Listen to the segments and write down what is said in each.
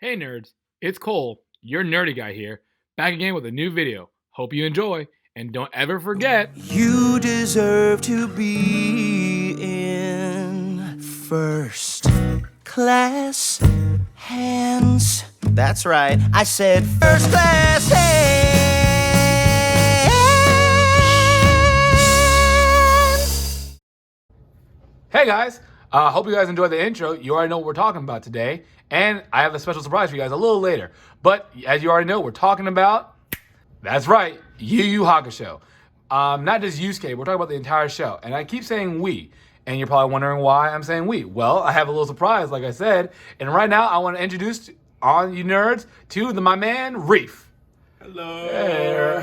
Hey nerds, it's Cole, your nerdy guy here, back again with a new video. Hope you enjoy, and don't ever forget, You deserve to be in first class hands. That's right, I said first class hands. hey guys, hope you guys enjoyed the intro. You already know what we're talking about today, and I have a special surprise for you guys a little later. But as you already know, we're talking about, that's right, Yu Yu Hakusho. Not just Yusuke, we're talking about the entire show. And I keep saying we, and you're probably wondering why I'm saying we. Well, I have a little surprise, like I said, and right now I want to introduce all you nerds to my man, Reef. Hello.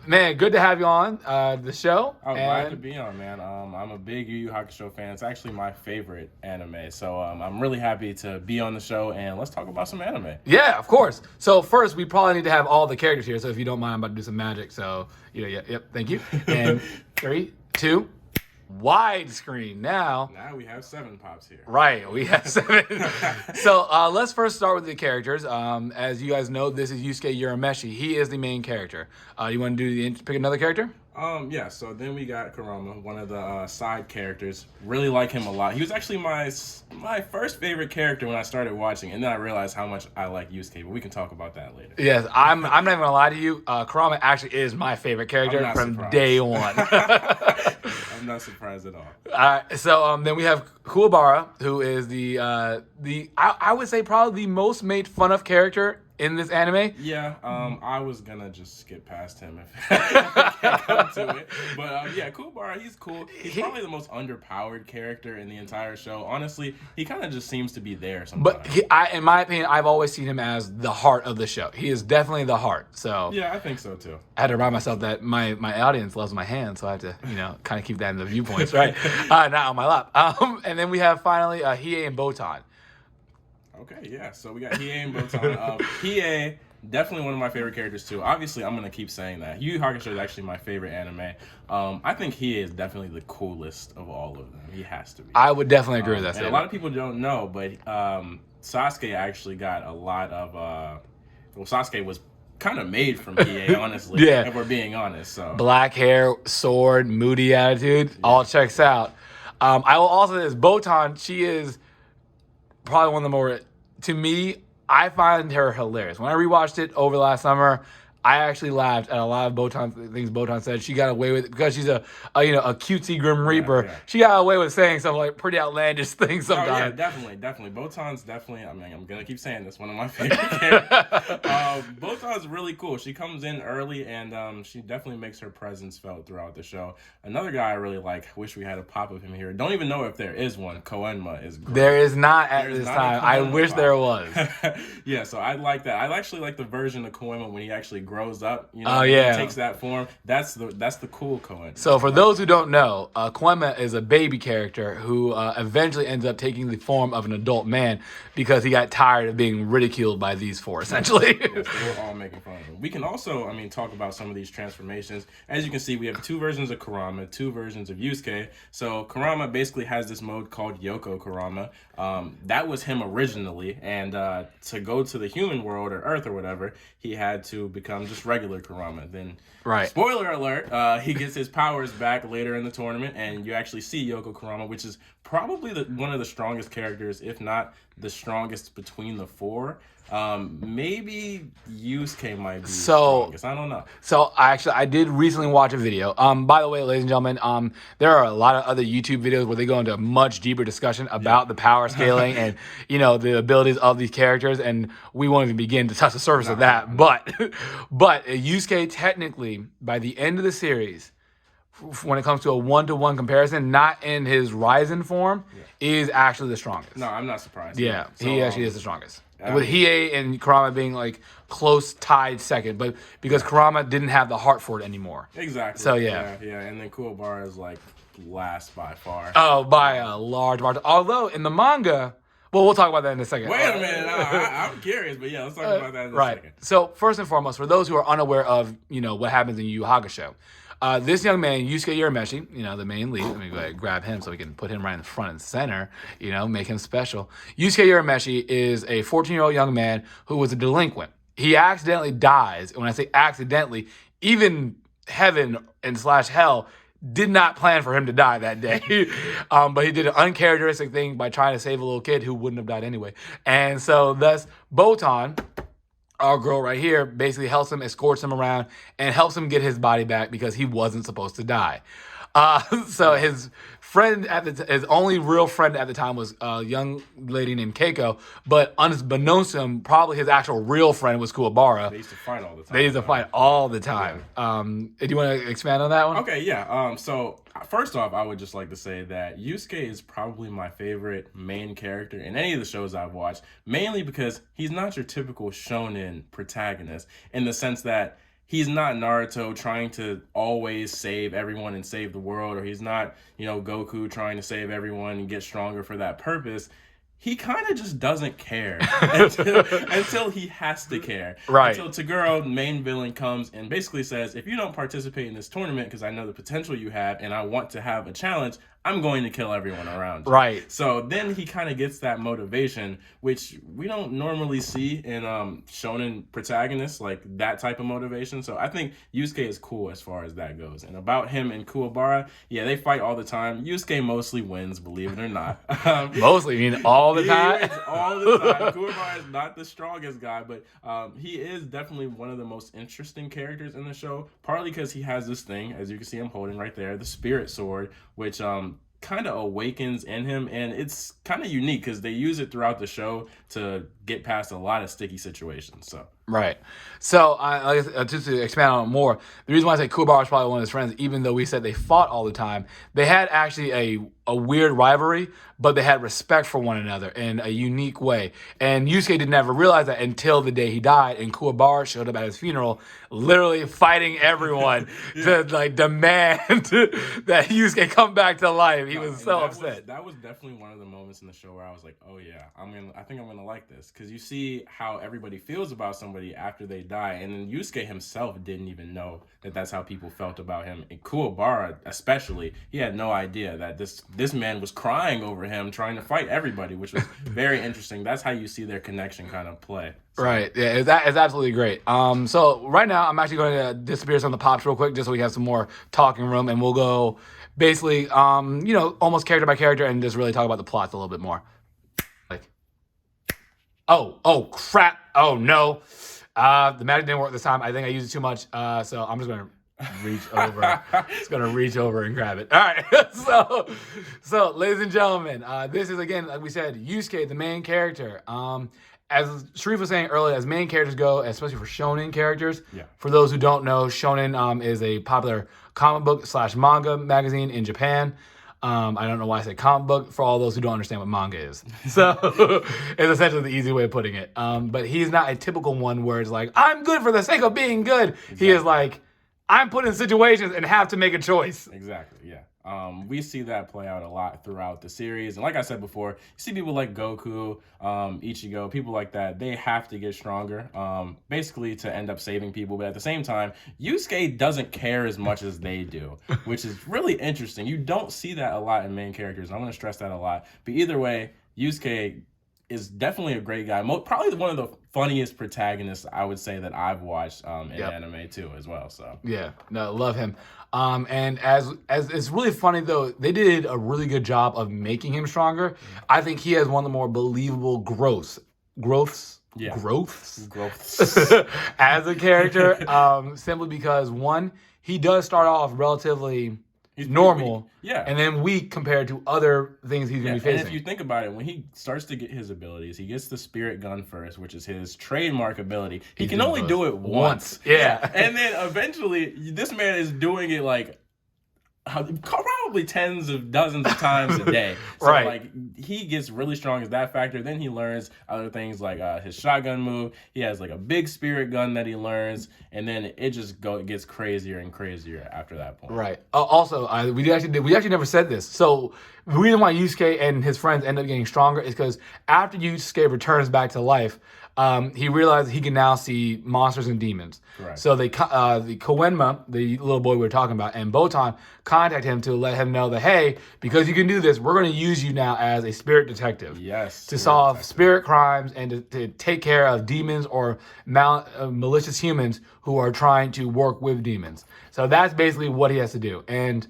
Man, good to have you on the show. I'm glad to be on, man. I'm a big Yu Yu Hakusho fan. It's actually my favorite anime, so I'm really happy to be on the show, and let's talk about some anime. Yeah, of course. So first, we probably need to have all the characters here. So if you don't mind, I'm about to do some magic. So thank you. And 3, 2, widescreen now. Now we have 7 pops here. Right, we have 7. So let's first start with the characters. As you guys know, this is Yusuke Urameshi. He is the main character. You want to do pick another character? Yeah, so then we got Kurama, one of the side characters. Really like him a lot. He was actually my first favorite character when I started watching, and then I realized how much I like Yusuke, but we can talk about that later. Yes, I'm not even gonna lie to you. Kurama actually is my favorite character from surprised. day one. I'm not surprised at all. So then we have Coolbar, who is the I would say probably the most made fun of character in this anime. Yeah, I was gonna just skip past him if I can't come to it. But yeah, Coolbar, he's cool. He's probably the most underpowered character in the entire show. Honestly, he kind of just seems to be there sometimes. But in my opinion, I've always seen him as the heart of the show. He is definitely the heart. So yeah, I think so too. I had to remind myself that my audience loves my hands, so I have to kind of keep that in the viewpoints, right? Not on my lap. And then we have finally Hiei and Botan. Okay, yeah. So we got Hiei and Botan. Hiei, definitely one of my favorite characters too. Obviously, I'm gonna keep saying that. Yu Yu Hakusho is actually my favorite anime. I think Hiei is definitely the coolest of all of them. He has to be. I would definitely agree with that. And a lot of people don't know, but Sasuke actually got a lot of. Sasuke was kind of made from Hiei, honestly. Yeah. If we're being honest. So black hair, sword, moody attitude, all checks out. I will also say this: Botan, she is probably one of the more, to me, I find her hilarious. When I rewatched it over the last summer, I actually laughed at a lot of things Botan said. She got away with it because she's a cutesy Grim Reaper. Yeah. She got away with saying some like pretty outlandish things sometimes. Oh, yeah, definitely. Botan's definitely, I mean, I'm going to keep saying this, one of my favorite characters. Botan's really cool. She comes in early, and she definitely makes her presence felt throughout the show. Another guy I really like, wish we had a pop of him here. Don't even know if there is one. Koenma is great. There is not at this time. I wish there was. Yeah, so I like that. I actually like the version of Koenma when he actually grows up. He takes that form. That's the cool Koenma. So for those who don't know, Kurama is a baby character who eventually ends up taking the form of an adult man because he got tired of being ridiculed by these four, essentially. Yes, we're all making fun of him. We can also, talk about some of these transformations. As you can see, we have 2 versions of Kurama, 2 versions of Yusuke. So Kurama basically has this mode called Yoko Kurama. That was him originally, and to go to the human world or Earth or whatever, he had to become just regular Kurama. Then, right. Spoiler alert, he gets his powers back later in the tournament, and you actually see Yoko Kurama, which is probably one of the strongest characters, if not the strongest between the 4. Maybe Yusuke might be the strongest. I don't know. So I did recently watch a video. By the way, ladies and gentlemen, there are a lot of other YouTube videos where they go into a much deeper discussion about the power scaling and the abilities of these characters, and we won't even begin to touch the surface of that. But Yusuke technically by the end of the series, when it comes to a 1-to-1 comparison, not in his Ryzen form, is actually the strongest. No, I'm not surprised. Yeah, so, he actually is the strongest. With Hiei and Kurama being like close tied second, but because Kurama didn't have the heart for it anymore. Exactly. So yeah, and then Coolbar is like last by far. Oh, by a large margin. Although in the manga, well, we'll talk about that in a second. Wait a minute, I'm curious, but yeah, let's talk about that in a second. So first and foremost, for those who are unaware of what happens in Yu Yu Hakusho, This young man, Yusuke Urameshi, the main lead. Let me go ahead and grab him so we can put him right in the front and center, make him special. Yusuke Urameshi is a 14-year-old young man who was a delinquent. He accidentally dies. And when I say accidentally, even heaven and / hell did not plan for him to die that day. But he did an uncharacteristic thing by trying to save a little kid who wouldn't have died anyway. And so thus, Botan, our girl right here, basically helps him, escorts him around, and helps him get his body back because he wasn't supposed to die. So his friend his only real friend at the time was a young lady named Keiko, but unbeknownst to him, probably his actual real friend was Kuwabara. They used to fight all the time. They used to fight all the time. Do you want to expand on that one? Okay, yeah. So first off, I would just like to say that Yusuke is probably my favorite main character in any of the shows I've watched, mainly because he's not your typical shonen protagonist in the sense that he's not Naruto trying to always save everyone and save the world, or he's not, Goku trying to save everyone and get stronger for that purpose. He kind of just doesn't care until he has to care. Right. Until Toguro, main villain, comes and basically says, if you don't participate in this tournament because I know the potential you have and I want to have a challenge, I'm going to kill everyone around you. Right. So then he kind of gets that motivation, which we don't normally see in shonen protagonists, like that type of motivation. So I think Yusuke is cool as far as that goes. And about him and Kuwabara, yeah, they fight all the time. Yusuke mostly wins, believe it or not. Mostly, you mean all the time? He wins all the time. Kuwabara is not the strongest guy, but he is definitely one of the most interesting characters in the show, partly because he has this thing, as you can see him holding right there, the spirit sword, which kind of awakens in him, and it's kind of unique because they use it throughout the show to get past a lot of sticky situations. So right. So just to expand on it more, the reason why I say Kuwabara is probably one of his friends, even though we said they fought all the time, they had actually a weird rivalry, but they had respect for one another in a unique way. And Yusuke didn't ever realize that until the day he died, and Kuwabara showed up at his funeral, literally fighting everyone to demand that Yusuke come back to life. He was so upset. That was definitely one of the moments in the show where I was like, oh yeah, I think I'm gonna like this, because you see how everybody feels about somebody after they die, and then Yusuke himself didn't even know that that's how people felt about him. And Kuwabara especially, he had no idea that this man was crying over him, trying to fight everybody, which was very interesting. That's how you see their connection kind of play. So. Right. Yeah, it's absolutely great. So right now I'm actually going to disappear some of the pops real quick, just so we have some more talking room, and we'll go basically, almost character by character, and just really talk about the plots a little bit more. Oh crap! Oh no, the magic didn't work this time. I think I used it too much. So I'm just gonna reach over. Just gonna reach over and grab it. All right. So ladies and gentlemen, this is again, like we said, Yusuke, the main character. As Sharif was saying earlier, as main characters go, especially for shonen characters. Yeah. For those who don't know, shonen is a popular comic book / manga magazine in Japan. I don't know why I say comic book, for all those who don't understand what manga is. So it's essentially the easy way of putting it. But he's not a typical one where it's like, I'm good for the sake of being good. Exactly. He is like, I'm put in situations and have to make a choice. Exactly, yeah. We see that play out a lot throughout the series. And like I said before, you see people like Goku, Ichigo, people like that, they have to get stronger, basically to end up saving people. But at the same time, Yusuke doesn't care as much as they do, which is really interesting. You don't see that a lot in main characters. I'm going to stress that a lot. But either way, Yusuke is definitely a great guy. Probably one of the funniest protagonists, I would say, that I've watched in anime too, as well. So yeah, no, love him. And as it's really funny though, they did a really good job of making him stronger. I think he has one of the more believable growths as a character. Simply because one, he does start off relatively normal, and then weak compared to other things he's gonna be facing. And if you think about it, when he starts to get his abilities, he gets the spirit gun first, which is his trademark ability. He can only do it once. Yeah. And then eventually, this man is doing it like probably tens of dozens of times a day. So right. Like he gets really strong as that factor. Then he learns other things like his shotgun move. He has like a big spirit gun that he learns, and then it just gets crazier and crazier after that point. Right. Also, we actually never said this. So the reason why Yusuke and his friends end up getting stronger is because after Yusuke returns back to life, he realized he can now see monsters and demons. Correct. So the Koenma, the little boy we were talking about, and Botan contact him to let him know that, hey, because you can do this, we're going to use you now as a spirit detective. Yes. To solve spirit crimes and to take care of demons or malicious humans who are trying to work with demons. So that's basically what he has to do. And,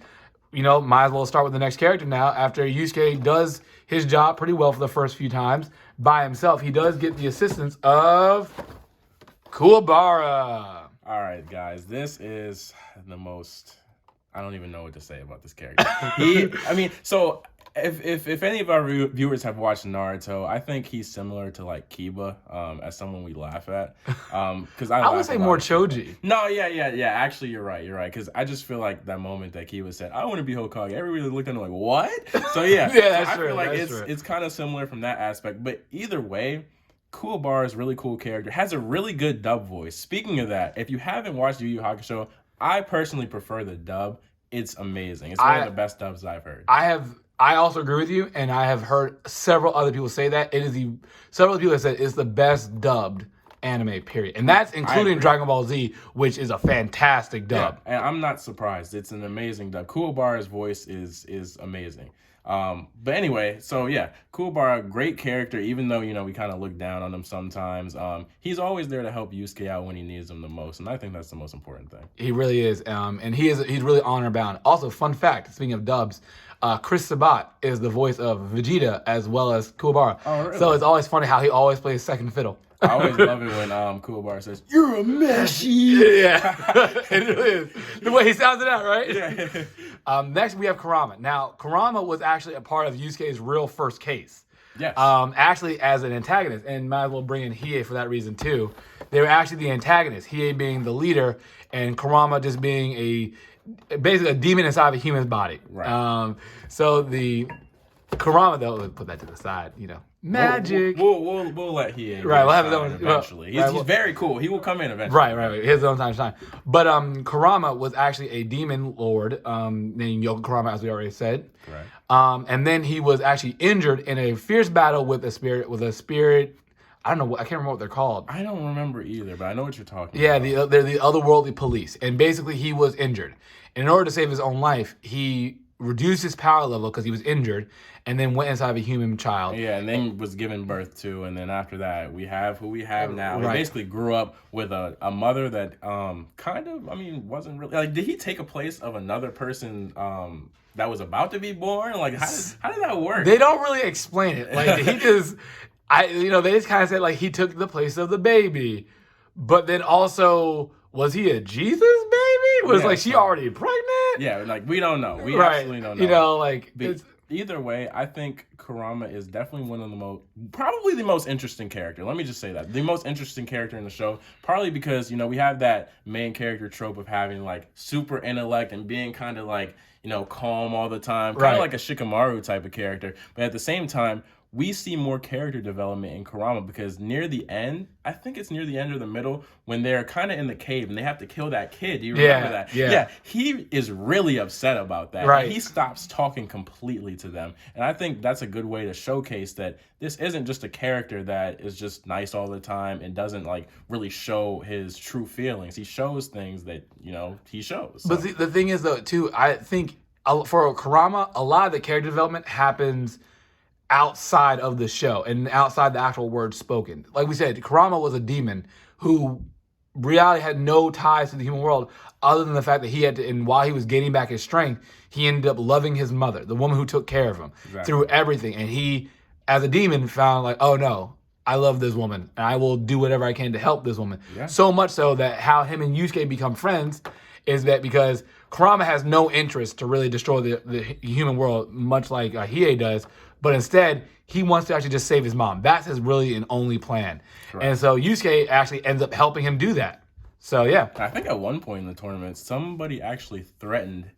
might as well start with the next character now. After Yusuke does his job pretty well for the first few times by himself, he does get the assistance of Coolbar. All right, guys, this is the most. I don't even know what to say about this character. If any of our viewers have watched Naruto, I think he's similar to like Kiba, as someone we laugh at. Because I would say more Choji. No, yeah. Actually, you're right. Because I just feel like that moment that Kiba said, "I want to be Hokage," everybody looked at him like, "What?" So yeah, that's I true. feel like That's it's kind of similar from that aspect. But either way, Coolbar is a really cool character. Has a really good dub voice. Speaking of that, if you haven't watched Yu Yu Hakusho, I personally prefer the dub. It's amazing. It's one of the best dubs I've heard. I also agree with you, and I have heard several other people say that. Several people have said it's the best dubbed anime, period. And that's including Dragon Ball Z, which is a fantastic dub. Yeah, and I'm not surprised. It's an amazing dub. Coolbar's voice is amazing. But anyway, so yeah, Coolbar, great character, even though, we kind of look down on him sometimes. He's always there to help Yusuke out when he needs him the most, and I think that's the most important thing. He really is, and he's really honor bound. Also, fun fact, speaking of dubs, Chris Sabat is the voice of Vegeta as well as Coolbar. Oh, really? So it's always funny how he always plays second fiddle. I always love it when Coolbar says, "You're a meshy." Yeah, it really is. The way he sounds it out, right? Yeah. Next, we have Kurama. Now, Kurama was actually a part of Yusuke's real first case. Yes. Actually, as an antagonist, and might as well bring in Hiei for that reason too. They were actually the antagonists, Hiei being the leader, and Kurama just being basically a demon inside of a human's body. Right. So the Kurama, though, we'll put that to the side, magic. We'll let Hiei. Right, we'll have his own eventually. He's very cool. He will come in eventually. Right. His own time to shine. But Kurama was actually a demon lord named Yoko Kurama, as we already said. Right. And then he was actually injured in a fierce battle with a spirit. I don't know. I can't remember what they're called. I don't remember either, but I know what you're talking about. Yeah, they're the otherworldly police. And basically, he was injured. And in order to save his own life, he reduced his power level because he was injured, and then went inside of a human child. Yeah, and then was given birth to, and then after that, we have who we have now. Right. He basically grew up with a mother that wasn't really like. Did he take a place of another person that was about to be born? Like, how did that work? They don't really explain it. Like he just, they just kind of said like he took the place of the baby, but then also was he a Jesus baby? Was she already pregnant? Yeah, like we don't know. We absolutely don't know. Either way, I think Kurama is definitely one of probably the most interesting character. Let me just say that. The most interesting character in the show, partly because, we have that main character trope of having like super intellect and being kind of like, calm all the time, kind of like a Shikamaru type of character. But at the same time, we see more character development in Kurama because near the end, I think it's near the end or the middle, when they're kind of in the cave and they have to kill that kid. Do you remember that? Yeah. He is really upset about that. Right. He stops talking completely to them. And I think that's a good way to showcase that this isn't just a character that is just nice all the time and doesn't like really show his true feelings. He shows things that, he shows. So. But the thing is, though, too, I think for Kurama, a lot of the character development happens outside of the show and outside the actual words spoken. Like we said, Kurama was a demon who reality had no ties to the human world other than the fact that he had to, and while he was gaining back his strength, he ended up loving his mother, the woman who took care of him through everything. And he, as a demon, found like, oh no, I love this woman and I will do whatever I can to help this woman. Yeah. So much so that how him and Yusuke become friends is that because Kurama has no interest to really destroy the human world, much like Hiei does, but instead, he wants to actually just save his mom. That's his really and only plan. Correct. And so Yusuke actually ends up helping him do that. So yeah, I think at one point in the tournament, somebody actually threatened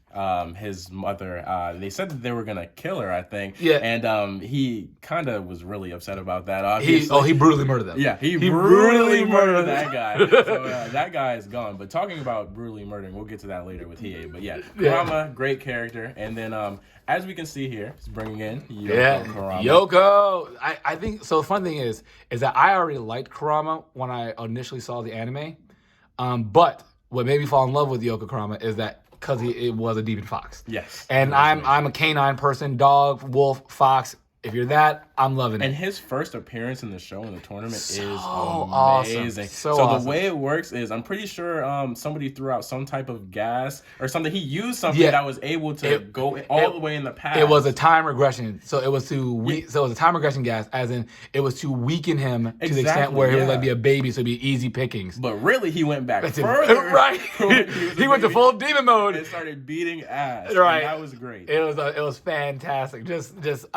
his mother. They said that they were gonna kill her, I think. Yeah. And he kind of was really upset about that. Obviously. he brutally murdered them. Yeah, he brutally brutally murdered that guy. So that guy is gone. But talking about brutally murdering, we'll get to that later with Hiei. But yeah, Kurama, great character. And then as we can see here, he's bringing in Yoko Kurama. Yoko. I think so. The fun thing is that I already liked Kurama when I initially saw the anime. But what made me fall in love with Yoko Kurama is that because it was a demon fox. Yes. And I'm a canine person, dog, wolf, fox. If you're that, I'm loving it. And his first appearance in the show in the tournament is amazing. Awesome. So awesome. The way it works is, I'm pretty sure somebody threw out some type of gas or something. He used something that was able to go all the way in the past. It was a time regression. So it was so it was a time regression gas, as in it was to weaken him to the extent where he would like be a baby, so it'd be easy pickings. But really, he went back further. Right. He went to full demon mode and started beating ass. Right. And that was great. It was fantastic. Just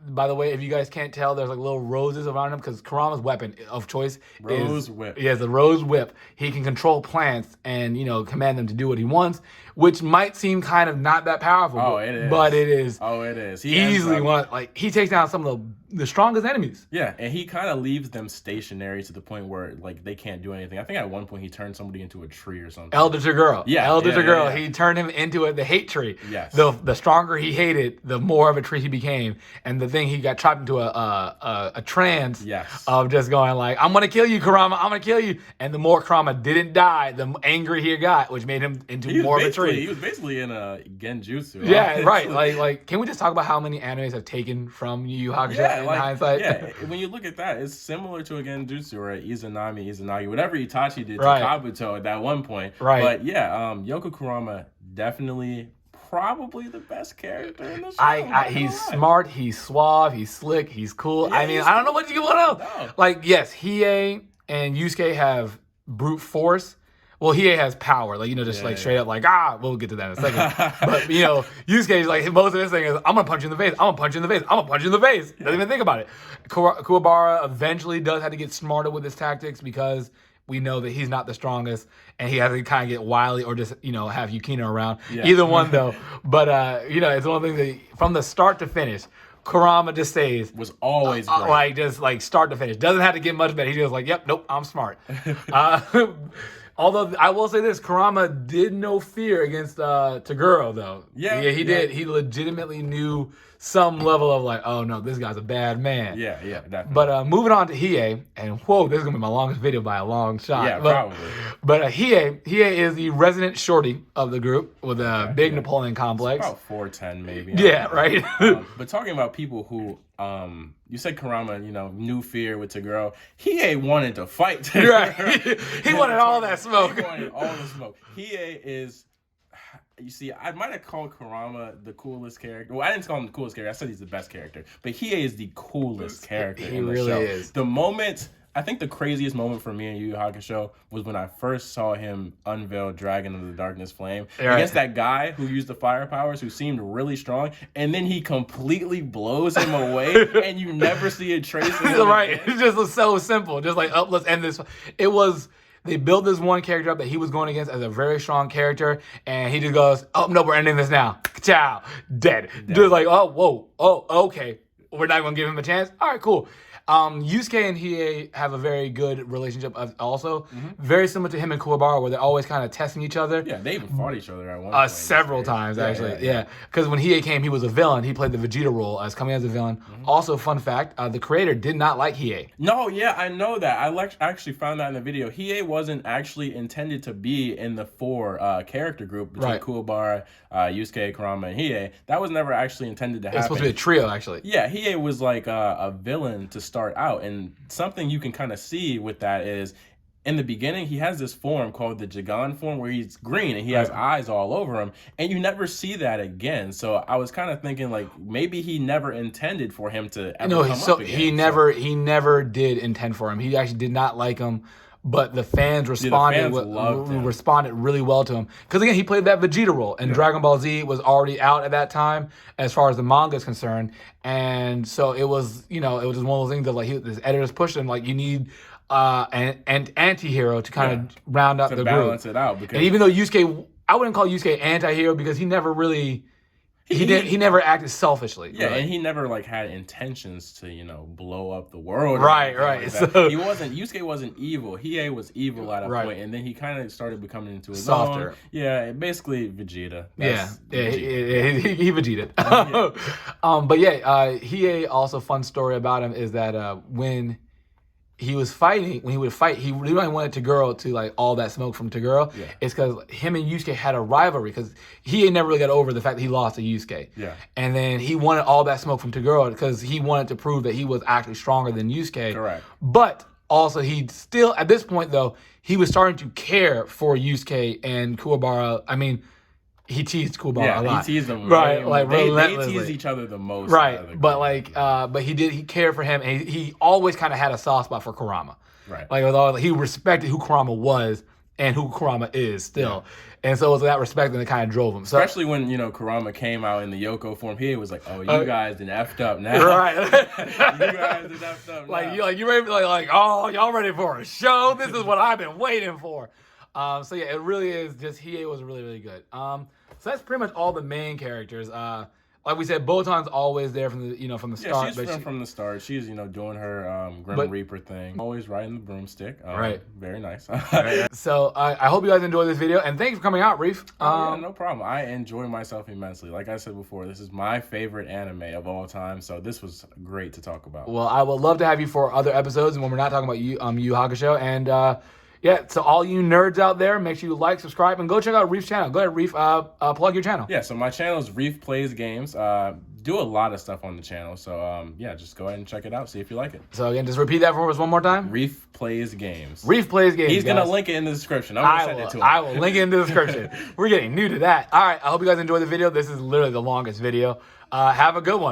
By the way, if you guys can't tell, there's like little roses around him because Kurama's weapon of choice is whip. He has the rose whip. He can control plants and command them to do what he wants, which might seem kind of not that powerful. Oh, it is. But it is. Oh, it is. He easily he takes down some of the strongest enemies. Yeah, and he kind of leaves them stationary to the point where like they can't do anything. I think at one point he turned somebody into a tree or something. Elder to girl. Yeah, Elder to girl. Yeah. He turned him into the hate tree. Yes. The stronger he hated, the more of a tree he became. And the thing, he got trapped into a trance of just going like, I'm gonna kill you, Kurama. I'm gonna kill you. And the more Kurama didn't die, the angry he got, which made him into more of a tree. He was basically in a genjutsu. Yeah, right. Like, can we just talk about how many animes have taken from Yu Yu Hakusho in hindsight? Yeah, when you look at that, it's similar to a genjutsu or Izanagi, whatever Itachi did to Kabuto at that one point. Right. But yeah, Yoko Kurama definitely probably the best character in the show. He's smart, he's suave, he's slick, he's cool. Yeah, I mean, I don't know what you want to know. No. Like, yes, Hiei and Yusuke have brute force. Well, Hiei has power, straight up, we'll get to that in a second. But, Yusuke's like, most of his thing is, I'm going to punch you in the face, I'm going to punch you in the face, I'm going to punch you in the face. Doesn't even think about it. Kuwabara eventually does have to get smarter with his tactics because we know that he's not the strongest and he has to kind of get wily or just, have Yukino around. Yeah. Either one, though. But, it's one of the things that from the start to finish, Kurama just stays. Was always great. Just start to finish. Doesn't have to get much better. He's just like, yep, nope, I'm smart. Although I will say this, Kurama did know fear against Toguro, though. Yeah, he did. He legitimately knew some level of like, oh no, this guy's a bad man. Yeah, definitely. But moving on to Hiei, and whoa, this is gonna be my longest video by a long shot. Yeah, probably. But Hiei is the resident shorty of the group with a big Napoleon complex. About 4'10" maybe. Yeah, right. But talking about people who, you said Kurama, knew fear with Toguro. Hiei wanted to fight Toguro. Right. He wanted all that smoke. He wanted all the smoke. Hiei is. You see, I might have called Kurama the coolest character. Well, I didn't call him the coolest character. I said he's the best character. But Hiei is the coolest character in the show. He really is. The moment, I think the craziest moment for me in Yu Yu Hakusho was when I first saw him unveil Dragon of the Darkness Flame against that guy who used the fire powers, who seemed really strong, and then he completely blows him away, and you never see a trace of him. Right. It just was so simple. Just like, let's end this. They built this one character up that he was going against as a very strong character, and he just goes, oh, no, we're ending this now. Ciao. Dead. Just like, oh, whoa, oh, okay. We're not going to give him a chance? All right, cool. Yusuke and Hiei have a very good relationship also. Very similar to him and Kuwabara, where they're always kind of testing each other. Yeah, they even fought each other at one point. Several times, actually. Yeah. Because when Hiei came, he was a villain. He played the Vegeta role as coming as a villain. Also, fun fact, the creator did not like Hiei. No, yeah, I know that. I actually found that in the video. Hiei wasn't actually intended to be in the four character group between Kuwabara, Yusuke, Kurama, and Hiei. That was never actually intended to happen. It's supposed to be a trio, actually. Yeah, Hiei was like a villain to start out, and something you can kind of see with that is in the beginning he has this form called the Jigan form where he's green and he has eyes all over him, and you never see that again. So I was kind of thinking like maybe he never intended for him to ever come up again. He never did intend for him. He actually did not like him but the fans responded responded really well to him. Because again, he played that Vegeta role, and Dragon Ball Z was already out at that time as far as the manga is concerned. And so it was, it was just one of those things that like his editors pushed him, like, you need an anti-hero to kind of round out the balance group. It out. Because and even though Yusuke, I wouldn't call Yusuke anti-hero because he never really... He never acted selfishly. Yeah, and he never like had intentions to, blow up the world. Right. Like So Yusuke wasn't evil. Hiei was evil at a point, and then he kind of started becoming into his softer. own. Yeah, basically Vegeta. Vegeta. He Vegeta. But Hiei, also fun story about him is that when he would fight, he really wanted Toguro to like all that smoke from Toguro. Yeah. It's because him and Yusuke had a rivalry because he never really got over the fact that he lost to Yusuke. Yeah. And then he wanted all that smoke from Toguro because he wanted to prove that he was actually stronger than Yusuke. Correct. But also he still, at this point though, he was starting to care for Yusuke and Kuwabara. I mean, he teased Coolbar a lot. He teased them, right? Like they teased each other the most, right? But he cared for him, and he always kind of had a soft spot for Kurama, right? Like he respected who Kurama was and who Kurama is still, and so it was that respect that kind of drove him. So, especially when Kurama came out in the Yoko form, he was like, "Oh, you guys done effed up now, right? You guys done effed up now." You ready? Oh, y'all ready for a show? This is what I've been waiting for. So yeah, it really is. Just Hiei was really, really good. So that's pretty much all the main characters. Like we said, Botan's always there from the start. Yeah, she's from the start. She's doing her Grim Reaper thing. Always riding the broomstick. Right. Very nice. So I hope you guys enjoyed this video, and thanks for coming out, Reef. No problem. I enjoy myself immensely. Like I said before, this is my favorite anime of all time. So this was great to talk about. Well, I would love to have you for other episodes, and when we're not talking about Yu Hakusho, and. Yeah, so all you nerds out there, make sure you like, subscribe, and go check out Reef's channel. Go ahead, Reef, plug your channel. Yeah, so my channel is Reef Plays Games. Do a lot of stuff on the channel, so just go ahead and check it out, see if you like it. So again, just repeat that for us one more time. Reef Plays Games. Reef Plays Games. He's going to link it in the description. I'm going to send it to him. I will link it in the description. We're getting new to that. All right, I hope you guys enjoyed the video. This is literally the longest video. Have a good one.